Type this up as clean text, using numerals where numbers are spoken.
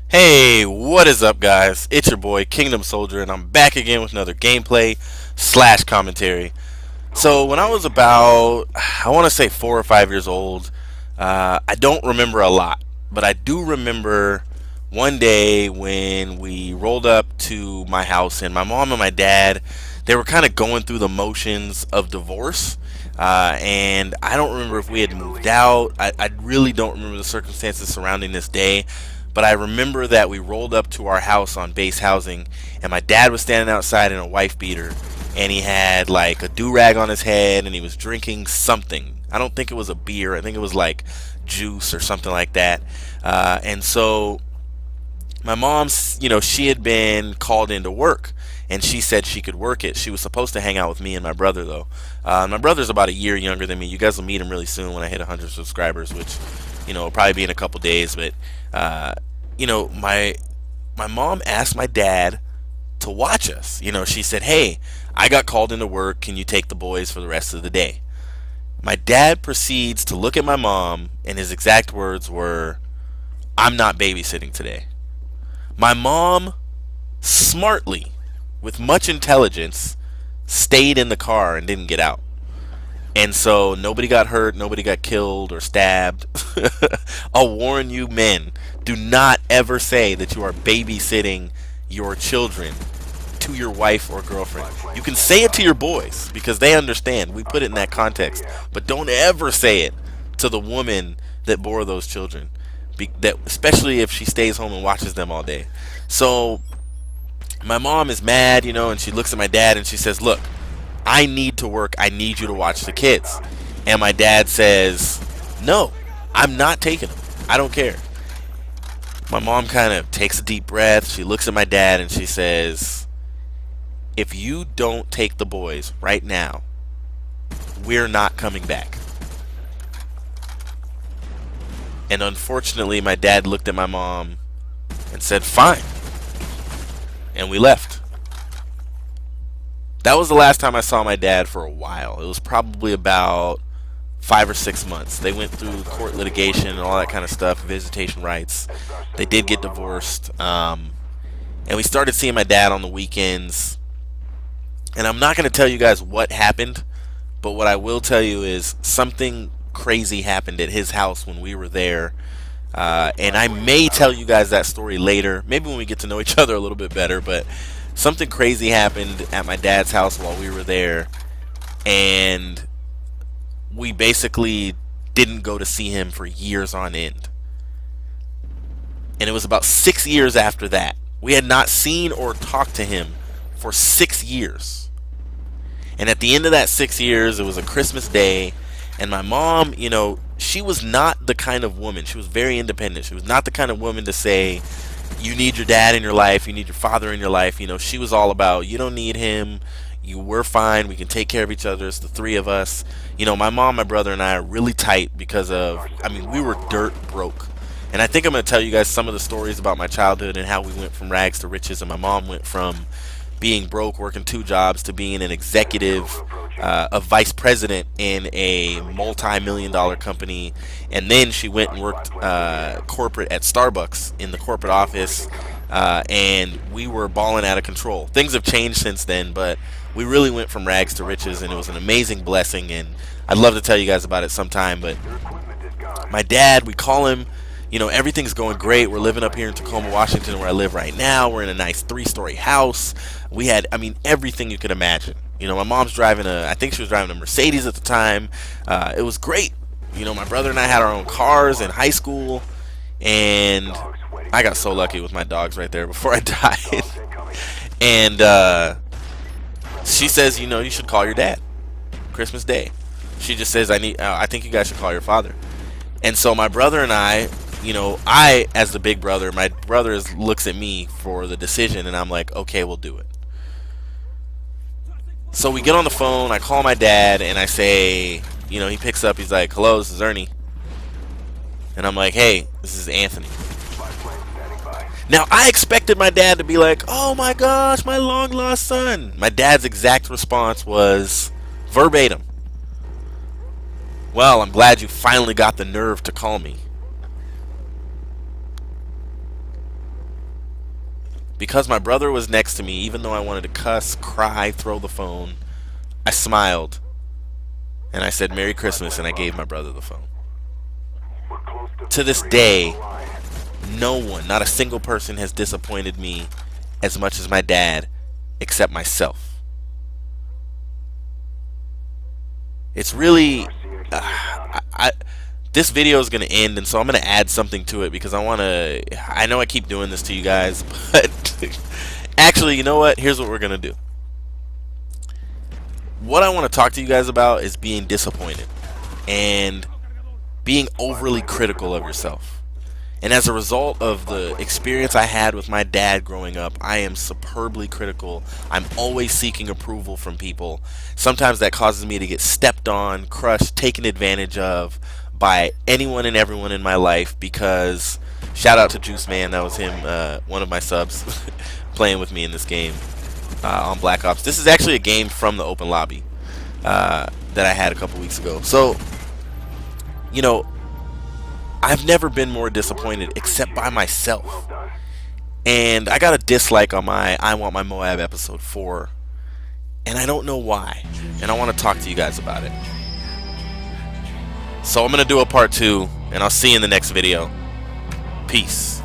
Hey, what is up, guys? It's your boy Kingdom Soldier, and I'm back again with another gameplay slash commentary. So when I was about, I want to say 4 or 5 years old, I don't remember a lot, but I do remember one day when we rolled up to my house, and my mom and my dad, they were kind of going through the motions of divorce. And I don't remember if we had moved out. I really don't remember the circumstances surrounding this day. But I remember that we rolled up to our house on base housing, and my dad was standing outside in a wife beater, and he had like a do-rag on his head, and he was drinking something. I don't think it was a beer. I think it was like juice or something like that. And so my mom's, she had been called into work, and she said she could work it. She was supposed to hang out with me and my brother, though. My brother's about a year younger than me. You guys will meet him really soon when I hit 100 subscribers, which, will probably be in a couple days. But my mom asked my dad to watch us. She said, "Hey, I got called into work. Can you take the boys for the rest of the day?" My dad proceeds to look at my mom, and his exact words were, "I'm not babysitting today." My mom, smartly, with much intelligence, stayed in the car and didn't get out. And so nobody got hurt, nobody got killed or stabbed. I'll warn you, men, do not ever say that you are babysitting your children to your wife or girlfriend. You can say it to your boys because they understand. We put it in that context. But don't ever say it to the woman that bore those children, especially if she stays home and watches them all day. So my mom is mad, and she looks at my dad and she says, "Look, I need to work. I need you to watch the kids." And my dad says, "No, I'm not taking them. I don't care." My mom kind of takes a deep breath. She looks at my dad and she says, "If you don't take the boys right now, we're not coming back." And unfortunately, my dad looked at my mom and said, "Fine." And we left. That was the last time I saw my dad for a while. It was probably about 5 or 6 months. They went through court litigation and all that kind of stuff, visitation rights. They did get divorced. And we started seeing my dad on the weekends. And I'm not going to tell you guys what happened, but what I will tell you is something crazy happened at his house when we were there. And I may tell you guys that story later, maybe when we get to know each other a little bit better, but something crazy happened at my dad's house while we were there, and we basically didn't go to see him for years on end. And it was about 6 years after that. We had not seen or talked to him for 6 years. And at the end of that 6 years, it was a Christmas day, and my mom, she was not the kind of woman. She was very independent. She was not the kind of woman to say, "You need your dad in your life, you need your father in your life." She was all about, "You don't need him, we're fine, we can take care of each other, it's the three of us." My mom, my brother, and I are really tight because of, we were dirt broke. And I think I'm going to tell you guys some of the stories about my childhood and how we went from rags to riches, and my mom went from being broke, working 2 jobs, to being an executive, a vice president in a multi-million-dollar company, and then she went and worked corporate at Starbucks in the corporate office, and we were balling out of control. Things have changed since then, but we really went from rags to riches, and it was an amazing blessing, and I'd love to tell you guys about it sometime. But my dad, we call him, everything's going great. We're living up here in Tacoma, Washington, where I live right now. We're in a nice 3-story house. We had, everything you could imagine. My mom's driving I think she was driving a Mercedes at the time. It was great. My brother and I had our own cars in high school, and I got so lucky with my dogs right there before I died. And she says, you should call your dad. Christmas Day. She just says, I think you guys should call your father. And so my brother and I, I, as the big brother, my brother looks at me for the decision, and I'm like, "Okay, we'll do it." So we get on the phone, I call my dad, and I say, he picks up, he's like, "Hello, this is Ernie." And I'm like, "Hey, this is Anthony." Now, I expected my dad to be like, oh my gosh, my long lost son. My dad's exact response was verbatim, well, I'm glad you finally got the nerve to call me. Because my brother was next to me, even though I wanted to cuss, cry, throw the phone, I smiled and I said Merry Christmas, and I gave my brother the phone. To this day, no one, not a single person has disappointed me as much as my dad, except myself. It's really this video is going to end, and so I'm going to add something to it because I know I keep doing this to you guys, but actually, you know what? Here's what we're going to do. What I want to talk to you guys about is being disappointed and being overly critical of yourself. And as a result of the experience I had with my dad growing up, I am superbly critical. I'm always seeking approval from people. Sometimes that causes me to get stepped on, crushed, taken advantage of by anyone and everyone in my life, because shout out to Juice Man, that was him, one of my subs playing with me in this game on Black Ops. This is actually a game from the open lobby that I had a couple weeks ago. So, you know, I've never been more disappointed except by myself. And I got a dislike on my I Want My Moab episode 4. And I don't know why. And I want to talk to you guys about it. So I'm going to do a part 2. And I'll see you in the next video. Peace.